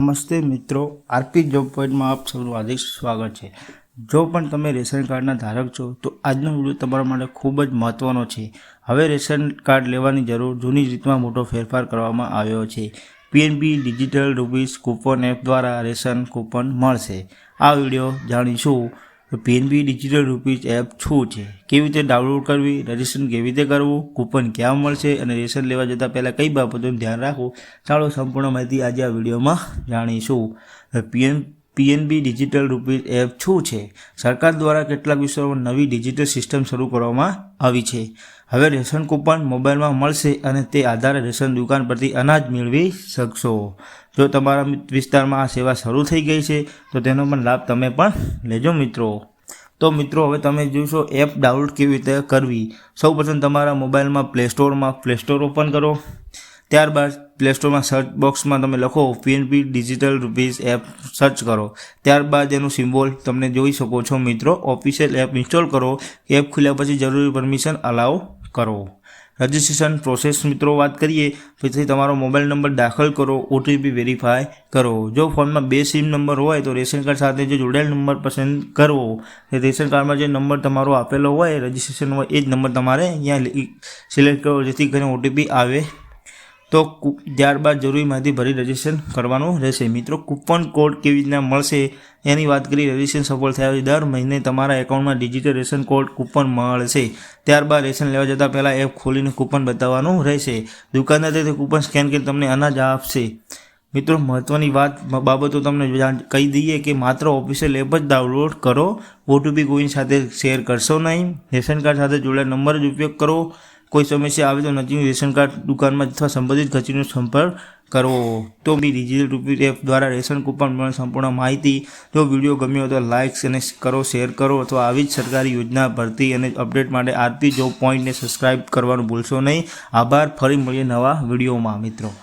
નમસ્તે મિત્રો, RP job પોઈન્ટમાં આપ સૌનું હાર્દિક સ્વાગત છે। જો પણ તમે રેશન કાર્ડના ધારક છો તો આજનો વિડીયો તમારા માટે ખૂબ જ મહત્ત્વનો છે। હવે રેશન કાર્ડ લેવાની જરૂર જૂની રીતમાં મોટો ફેરફાર કરવામાં આવ્યો છે। PNB digital rupees coupon app દ્વારા રેશન કૂપન મળશે। આ વિડીયો જાણીશું તો પીએનબી ડિજિટલ રૂપીસ એપ શું છે, કેવી રીતે ડાઉનલોડ કરવી, રજિસ્ટ્રેશન કેવી રીતે કરવું, કૂપન ક્યાં મળશે અને રેશન લેવા જતાં પહેલાં કઈ બાબતોનું ધ્યાન રાખવું, ચાલો સંપૂર્ણ માહિતી આજે આ વિડીયોમાં જાણીશું। પીએનબી ડિજિટલ રૂપીસ એપ શું છે? સરકાર દ્વારા કેટલાક વિસ્તારોમાં નવી ડિજિટલ સિસ્ટમ શરૂ કરવામાં આવી છે। હવે રેશન કૂપન મોબાઈલમાં મળશે અને તે આધારે રેશન દુકાન પરથી અનાજ મેળવી શકશો। જો તમારા વિસ્તારમાં આ સેવા શરૂ થઈ ગઈ છે તો તેનો પણ લાભ તમે પણ લેજો મિત્રો। તો મિત્રો, હવે તમે જોશો એપ ડાઉનલોડ કેવી રીતે કરવી। સૌપ્રથમ તમારા મોબાઈલમાં પ્લે સ્ટોર ઓપન કરો। ત્યારબાદ પ્લે સ્ટોરમાં સર્ચ બોક્સમાં તમે લખો PNB digital rupees app search કરો। ત્યારબાદ એનું સિમ્બોલ તમને જોઈ શકો છો મિત્રો। ઓફિશિયલ એપ ઇન્સ્ટોલ કરો। એપ ખુલ્યા પછી જરૂરી પરમિશન અલાઉ કરો। રજિસ્ટ્રેશન પ્રોસેસ મિત્રો વાત કરીએ, પછી તમારો મોબાઈલ નંબર દાખલ કરો, ઓટીપી વેરીફાઈ કરો। જો ફોનમાં 2 સિમ નંબર હોય તો રેશન કાર્ડ સાથે જે જોડાયેલ નંબર પસંદ કરવો। રેશન કાર્ડમાં જે નંબર તમારો આપેલો હોય રજિસ્ટ્રેશન હોય એ જ નંબર તમારે અહીંયા સિલેક્ટ કરો, જેથી કરીને ઓટીપી આવે તો ત્યારબાદ જરૂરી માહિતી ભરી રજિસ્ટ્રેશન કરવાનું રહેશે। મિત્રો, કૂપન કોડ કેવી રીતના મળશે એની વાત કરી। રજિસ્ટ્રેશન સફળ થયા પછી દર મહિને તમારા એકાઉન્ટમાં ડિજિટલ રેશન કોડ કૂપન મળશે। ત્યારબાદ રેશન લેવા જતાં પહેલાં એપ ખોલીને કૂપન બતાવવાનું રહેશે। દુકાનદાર તે કૂપન સ્કેન કરી તમને અનાજ આપશે। મિત્રો, મહત્ત્વની બાબતો તમને કહી દઈએ કે માત્ર ઓફિશિયલ એપ જ ડાઉનલોડ કરો। ઓટીપી કોઈની સાથે શેર કરશો નહીં। રેશન કાર્ડ સાથે જોડાયેલ નંબર જ ઉપયોગ કરો। કોઈ સમસ્યા આવે તો નજીકની રેશન કાર્ડ દુકાનમાં અથવા સંબંધિત કચેરીનો સંપર્ક કરવો। તો ડિજિટલ રૂપીસ એપ દ્વારા રેશન કૂપન મળવાની સંપૂર્ણ માહિતી। જો વિડીયો ગમ્યો હોય તો લાઇક અને કરો, શેર કરો અથવા આવી જ સરકારી યોજના, ભરતી અને અપડેટ માટે આરપી જોબ પોઈન્ટને સબસ્ક્રાઈબ કરવાનું ભૂલશો નહીં। આભાર, ફરી મળીએ નવા વિડીયોમાં મિત્રો।